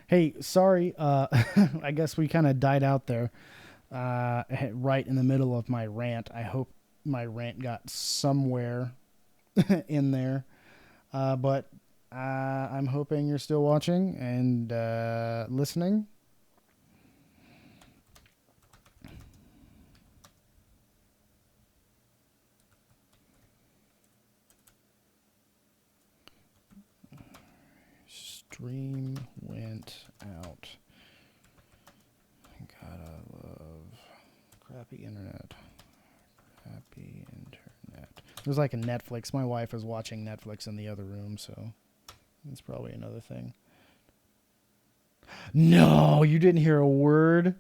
Hey, sorry. I guess we kind of died out there, right in the middle of my rant. I hope my rant got somewhere in there. But I'm hoping you're still watching and listening. Stream went out. Gotta love crappy internet. Crappy internet. There's like a Netflix. My wife is watching Netflix in the other room, so that's probably another thing. No, you didn't hear a word.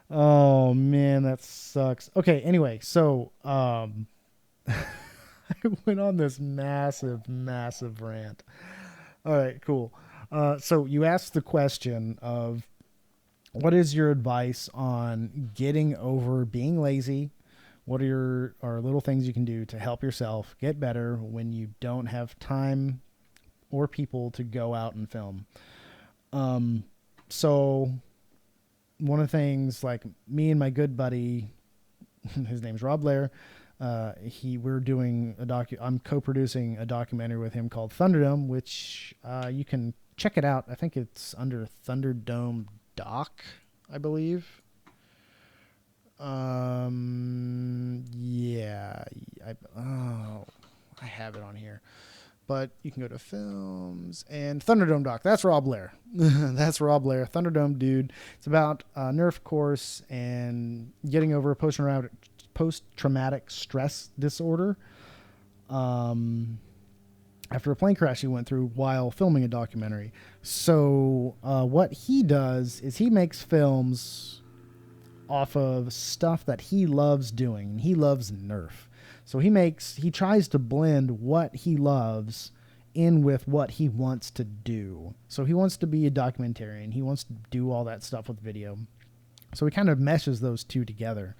Oh man, that sucks. Okay, anyway, so I went on this massive rant. All right, cool. So you asked the question of what is your advice on getting over being lazy? What are little things you can do to help yourself get better when you don't have time or people to go out and film? So one of the things, like me and my good buddy, his name's Rob Blair. We're doing I'm co-producing a documentary with him called Thunderdome, which you can check it out. I think it's under Thunderdome Doc, I believe. Yeah, I have it on here, but you can go to films and Thunderdome Doc. That's Rob Blair. That's Rob Blair, Thunderdome dude. It's about Nerf course and getting over a post-traumatic stress disorder after a plane crash he went through while filming a documentary. So what he does is he makes films off of stuff that he loves doing. He loves Nerf. So he tries to blend what he loves in with what he wants to do. So he wants to be a documentarian. He wants to do all that stuff with video. So he kind of meshes those two together.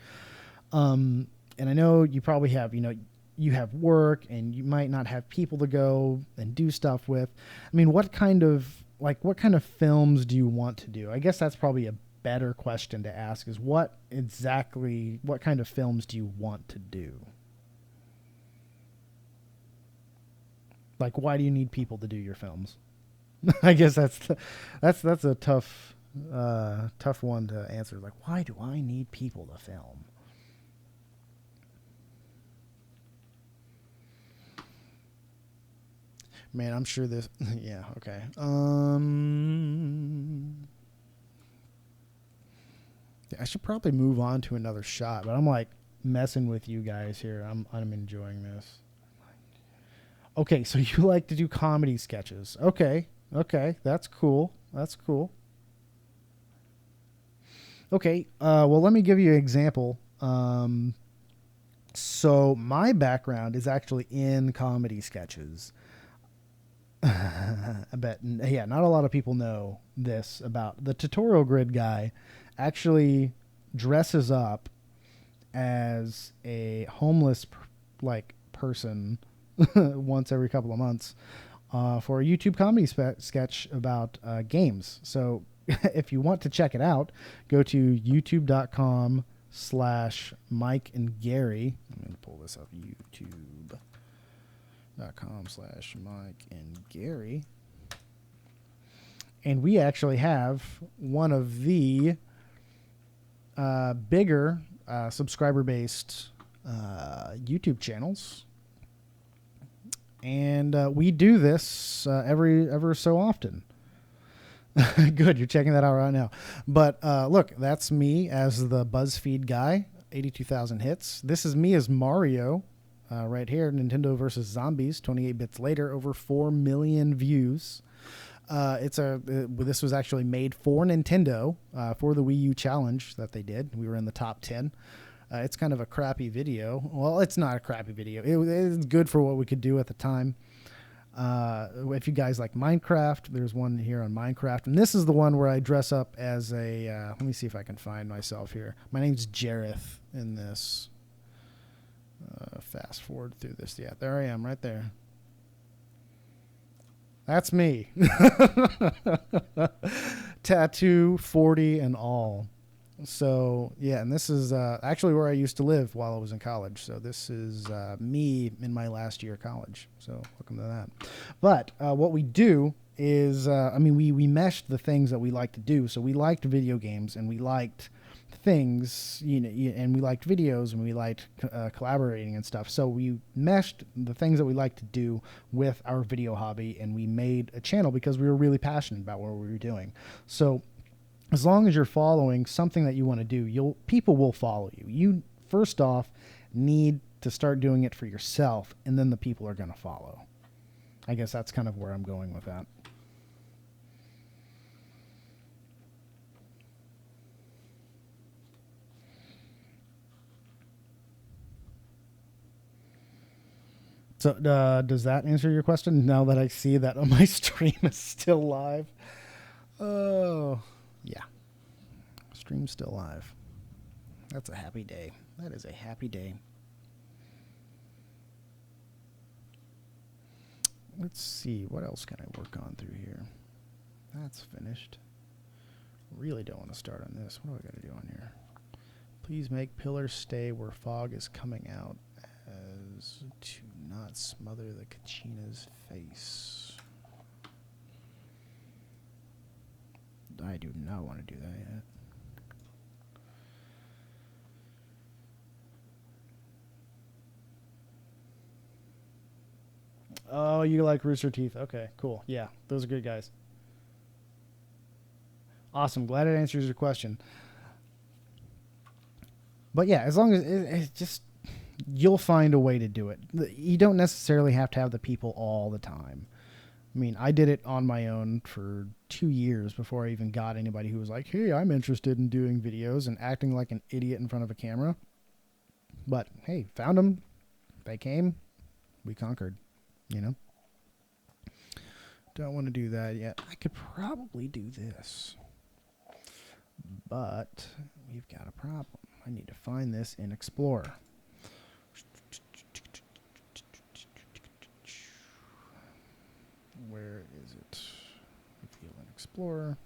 And I know you probably have, you have work and you might not have people to go and do stuff with. I mean, what kind of films do you want to do? I guess that's probably a better question to ask, is what kind of films do you want to do? Like, why do you need people to do your films? I guess that's a tough one to answer. Like, why do I need people to film? Man, I'm sure this. Yeah, okay. I should probably move on to another shot, but I'm like messing with you guys here. I'm enjoying this. Okay, so you like to do comedy sketches. Okay, that's cool. That's cool. Okay, well, let me give you an example. So my background is actually in comedy sketches. I bet, yeah, not a lot of people know this about the tutorial grid guy. Actually, dresses up as a homeless person once every couple of months for a YouTube comedy sketch about games. So if you want to check it out, go to youtube.com/Mike and Gary. I'm going to pull this up. youtube.com/Mike and Gary. And we actually have one of the bigger subscriber-based YouTube channels. And we do this ever so often. Good, you're checking that out right now. But look, that's me as the BuzzFeed guy, 82,000 hits. This is me as Mario, right here, Nintendo versus Zombies, 28 bits later, over 4 million views. This was actually made for Nintendo for the Wii U challenge that they did. We were in the top 10. It's kind of a crappy video. Well, it's not a crappy video. It's good for what we could do at the time. If you guys like Minecraft, there's one here on Minecraft. And this is the one where I dress up as a... let me see if I can find myself here. My name's Jareth in this. Fast forward through this. Yeah, there I am right there. That's me. Tattoo, 40 and all. So, yeah, and this is actually where I used to live while I was in college. So this is me in my last year of college. So welcome to that. But what we do is, we meshed the things that we like to do. So we liked video games, and we liked things, and we liked videos, and we liked collaborating and stuff. So we meshed the things that we like to do with our video hobby, and we made a channel because we were really passionate about what we were doing. So as long as you're following something that you want to do, people will follow you. You first off need to start doing it for yourself, and then the people are going to follow. I guess that's kind of where I'm going with that. So does that answer your question now that I see that my stream is still live? Oh, yeah. Stream's still live. That's a happy day. That is a happy day. Let's see. What else can I work on through here? That's finished. Really don't want to start on this. What do I got to do on here? Please make pillars stay where fog is coming out as to not smother the Kachina's face. I do not want to do that yet. Oh, you like Rooster Teeth. Okay, cool. Yeah, those are good guys. Awesome. Glad it answers your question. But yeah, as long as it's just, you'll find a way to do it. You don't necessarily have to have the people all the time. I mean, I did it on my own for 2 years before I even got anybody who was like, hey, I'm interested in doing videos, and acting like an idiot in front of a camera. But hey, found them. They came. We conquered, Don't want to do that yet. I could probably do this. But we've got a problem. I need to find this in Explorer. Where is it? Reveal in Explorer.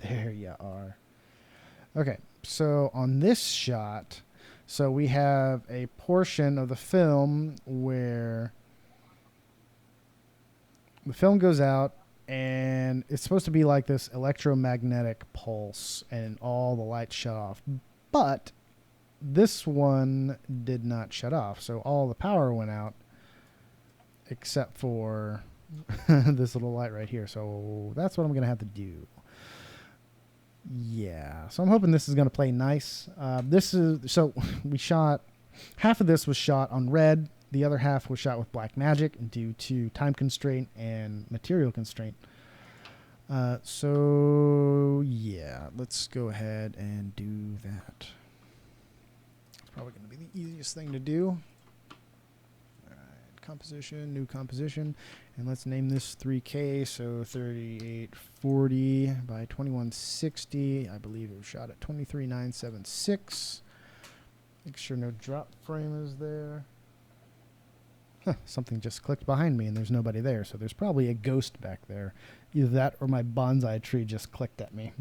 There you are. Okay, so on this shot, so we have a portion of the film where the film goes out, and it's supposed to be like this electromagnetic pulse, and all the lights shut off. But this one did not shut off, so all the power went out except for this little light right here. So that's what I'm going to have to do. Yeah, so I'm hoping this is going to play nice. So we shot, half of this was shot on red. The other half was shot with black magic due to time constraint and material constraint. So yeah, let's go ahead and do that. It's probably going to be the easiest thing to do. All right, composition, new composition, and let's name this 3K. So 3840 by 2160. I believe it was shot at 23976. Make sure no drop frame is there. Something just clicked behind me and there's nobody there, so there's probably a ghost back there. Either that or my bonsai tree just clicked at me.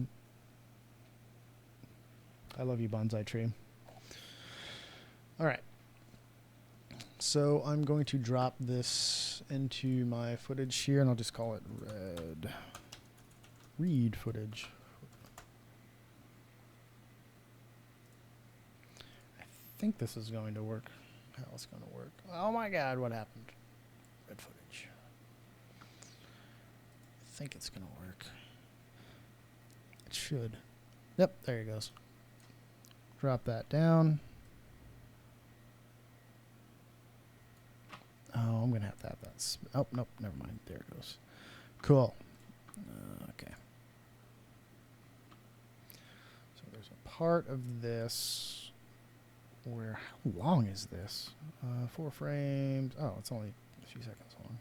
I love you, bonsai tree. All right. So I'm going to drop this into my footage here, and I'll just call it read footage. I think this is going to work. How it's going to work. Oh my god, what happened? Red footage. I think it's going to work. It should. Yep, there it goes. Drop that down. Oh, I'm going to have that. Oh, nope, never mind. There it goes. Cool. Okay. So there's a part of this where, how long is this? 4 frames. Oh, it's only a few seconds long.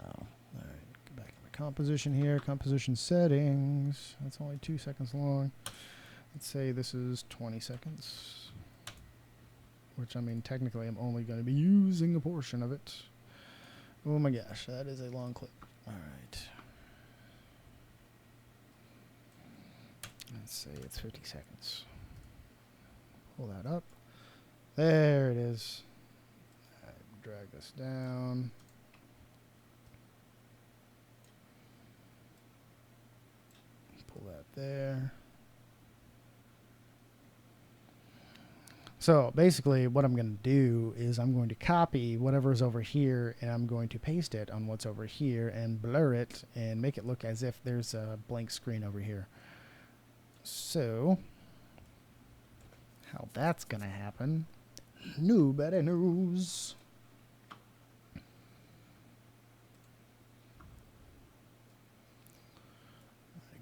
Oh, all right. Go back to my composition here. Composition settings. That's only 2 seconds long. Let's say this is 20 seconds. Which, I mean, technically I'm only going to be using a portion of it. Oh my gosh, that is a long clip. All right. Let's say it's 50 seconds. Pull that up. There it is. Drag this down. Pull that there. So basically what I'm going to do is I'm going to copy whatever's over here and I'm going to paste it on what's over here and blur it and make it look as if there's a blank screen over here. So how that's going to happen, nobody knows. I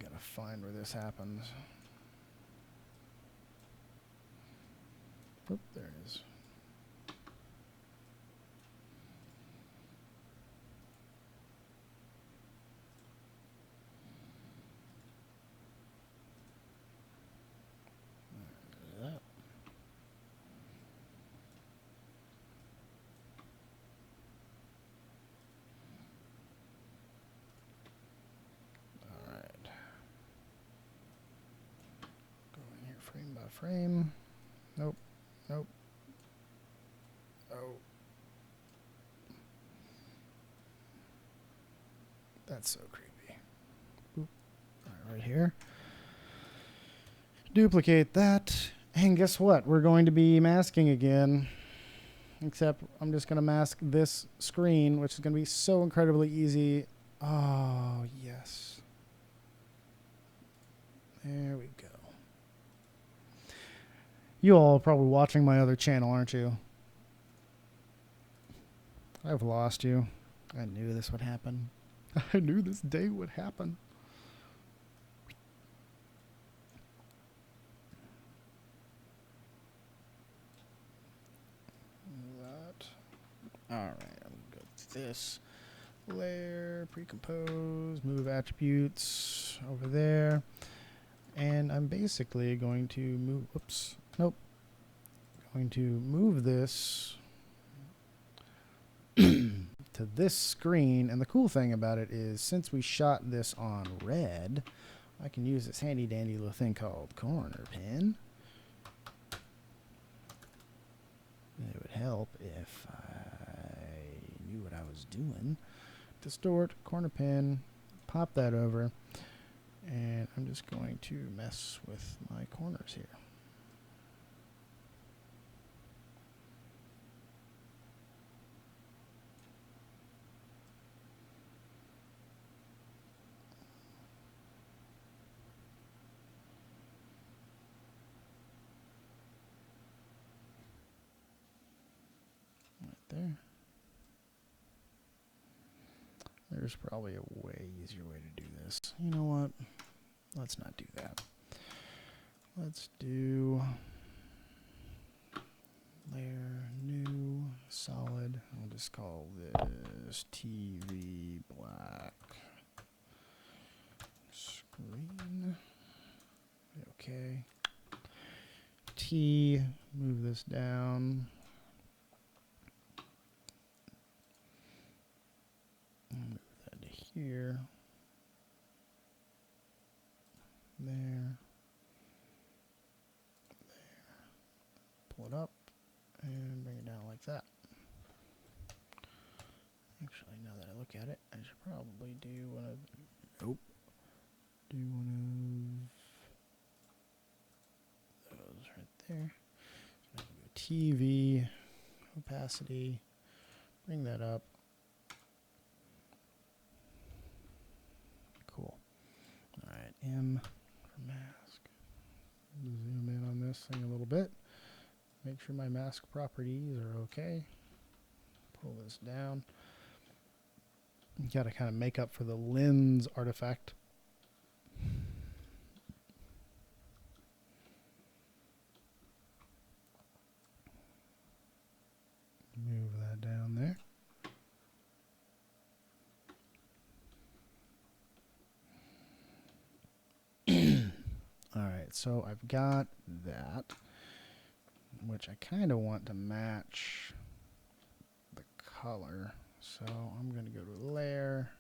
got to find where this happens. Oop, there it is. There's that. All right. Go in here frame by frame. Nope. Nope. Oh. That's so creepy. Boop. All right here. Duplicate that. And guess what? We're going to be masking again. Except I'm just going to mask this screen, which is going to be so incredibly easy. Oh, yes. There we go. You all are probably watching my other channel, aren't you? I've lost you. I knew this would happen. I knew this day would happen. That. All right, I'm going to go to this layer, pre-compose, move attributes over there. And I'm basically going to move, oops, nope. Going to move this to this screen. And the cool thing about it is, since we shot this on red, I can use this handy dandy little thing called corner pin. It would help if I knew what I was doing. Distort, corner pin, pop that over. And I'm just going to mess with my corners here. Right there. There's probably a way easier way to do this. You know what? Let's not do that. Let's do layer, new, solid. I'll just call this TV black screen. Okay. T, move this down. Move that to here. There. There. Pull it up and bring it down like that. Actually, now that I look at it, I should probably do one of, nope, do one of those right there. So go TV, opacity, bring that up. Cool. All right, M for mask. Zoom in on this thing a little bit. Make sure my mask properties are okay. Pull this down. You got to kind of make up for the lens artifact. Move that down there. All right, so I've got that, which I kind of want to match the color. So I'm going to go to layer,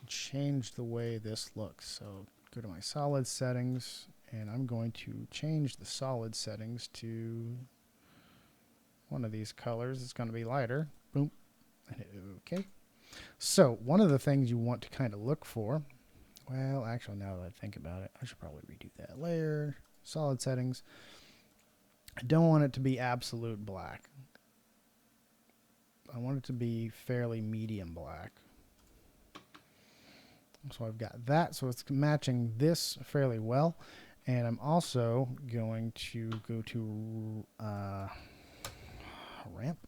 change the way this looks. So go to my solid settings, and I'm going to change the solid settings to one of these colors. It's going to be lighter. Boom. And hit OK. So one of the things you want to kind of look for, well, actually, now that I think about it, I should probably redo that. Layer, solid settings. I don't want it to be absolute black. I want it to be fairly medium black. So I've got that, so it's matching this fairly well. And I'm also going to go to ramp.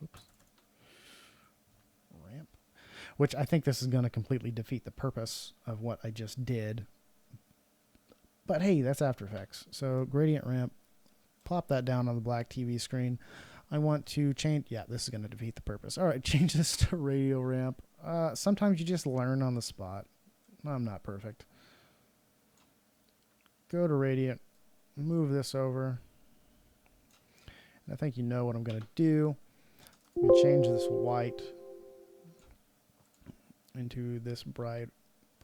Oops. Ramp. Which I think this is going to completely defeat the purpose of what I just did. But hey, that's After Effects. So gradient ramp, plop that down on the black TV screen. I want to change, yeah, this is going to defeat the purpose. All right, change this to radio ramp. Sometimes you just learn on the spot. I'm not perfect. Go to radiant, move this over. And I think you know what I'm going to do. I'm going to change this white into this bright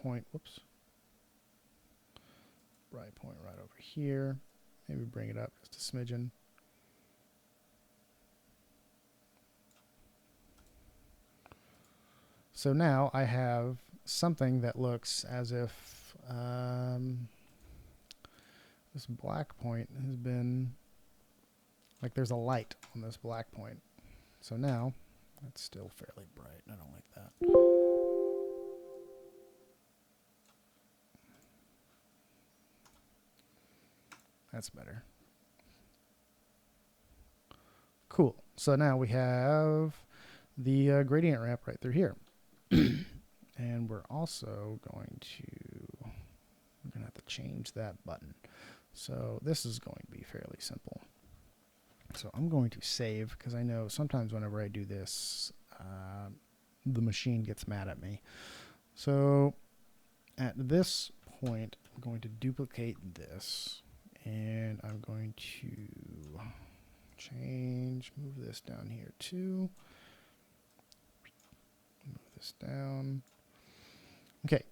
point. Whoops. Bright point right over here. Maybe bring it up just a smidgen. So now I have something that looks as if this black point has been, like there's a light on this black point. So now, that's still fairly bright. I don't like that. That's better. Cool. So now we have the gradient ramp right through here. And we're also going to have to change that button. So this is going to be fairly simple. So I'm going to save, because I know sometimes whenever I do this, the machine gets mad at me. So at this point, I'm going to duplicate this, and I'm going to move this down here too. Move this down. Okay,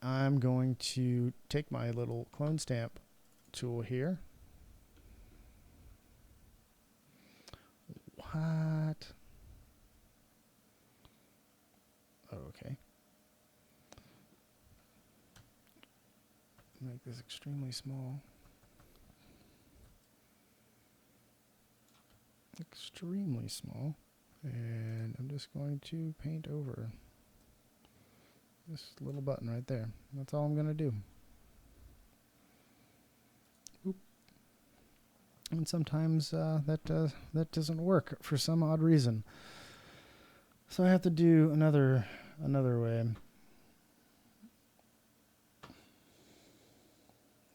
I'm going to take my little clone stamp tool here. What? Oh, okay. Make this extremely small. Extremely small. And I'm just going to paint over this little button right there. That's all I'm going to do. Oop. And sometimes that doesn't work for some odd reason. So I have to do another way,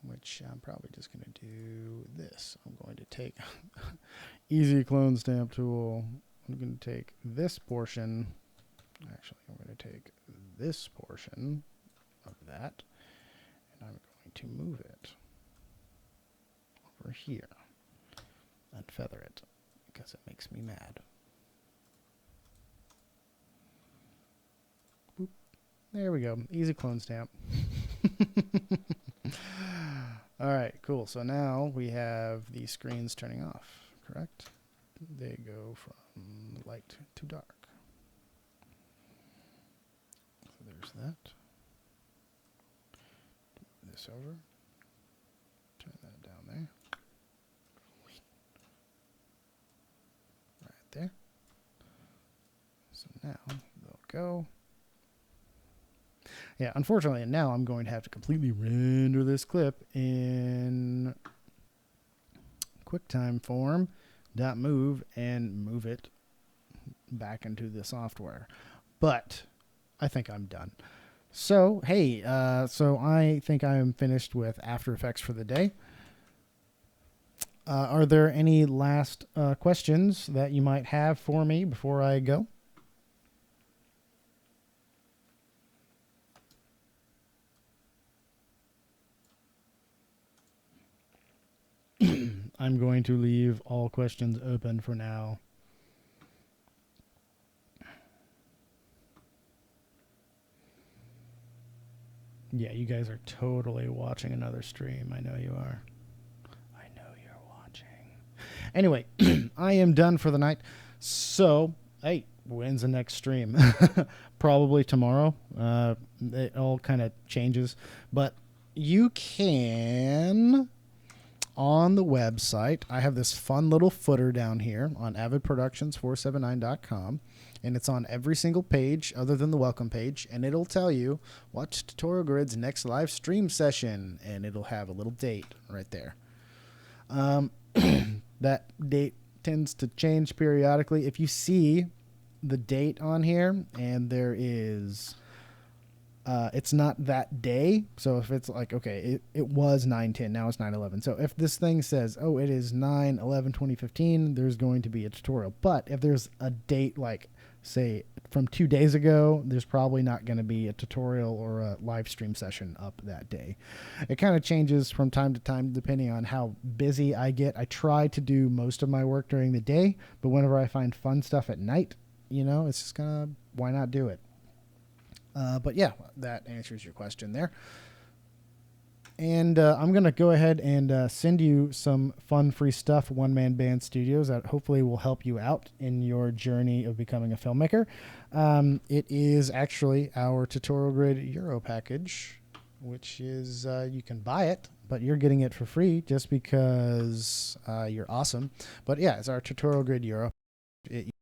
which I'm probably just going to do this. I'm going to take easy clone stamp tool. I'm going to take this portion. Actually, I'm going to take this portion of that, and I'm going to move it over here and feather it because it makes me mad. Boop. There we go. Easy clone stamp. All right, cool. So now we have the screens turning off, correct? They go from light to dark. So there's that. Move this over. Turn that down there. Right there. So now they'll go. Yeah, unfortunately, now I'm going to have to completely render this clip in QuickTime form, .move, and move it back into the software. But I think I'm done. So, hey, so I think I'm finished with After Effects for the day. Are there any last questions that you might have for me before I go? I'm going to leave all questions open for now. Yeah, you guys are totally watching another stream. I know you are. I know you're watching. Anyway, I am done for the night. So, hey, when's the next stream? Probably tomorrow. It all kind of changes. But you can, on the website, I have this fun little footer down here on avidproductions479.com. And it's on every single page other than the welcome page. And it'll tell you watch Tutorial Grid's next live stream session. And it'll have a little date right there. That date tends to change periodically. If you see the date on here and there is... it's not that day. So if it's like, okay, it was 9/10, now it's 9/11. So if this thing says, oh, it is 9/11/2015, there's going to be a tutorial. But if there's a date like, say, from 2 days ago, there's probably not going to be a tutorial or a live stream session up that day. It kind of changes from time to time depending on how busy I get. I try to do most of my work during the day, but whenever I find fun stuff at night, you know, it's just kind of, why not do it? But yeah, that answers your question there. And I'm going to go ahead and send you some fun free stuff, One Man Band Studios, that hopefully will help you out in your journey of becoming a filmmaker. It is actually our Tutorial Grid Euro package, which is, you can buy it, but you're getting it for free just because you're awesome. But yeah, it's our Tutorial Grid Euro.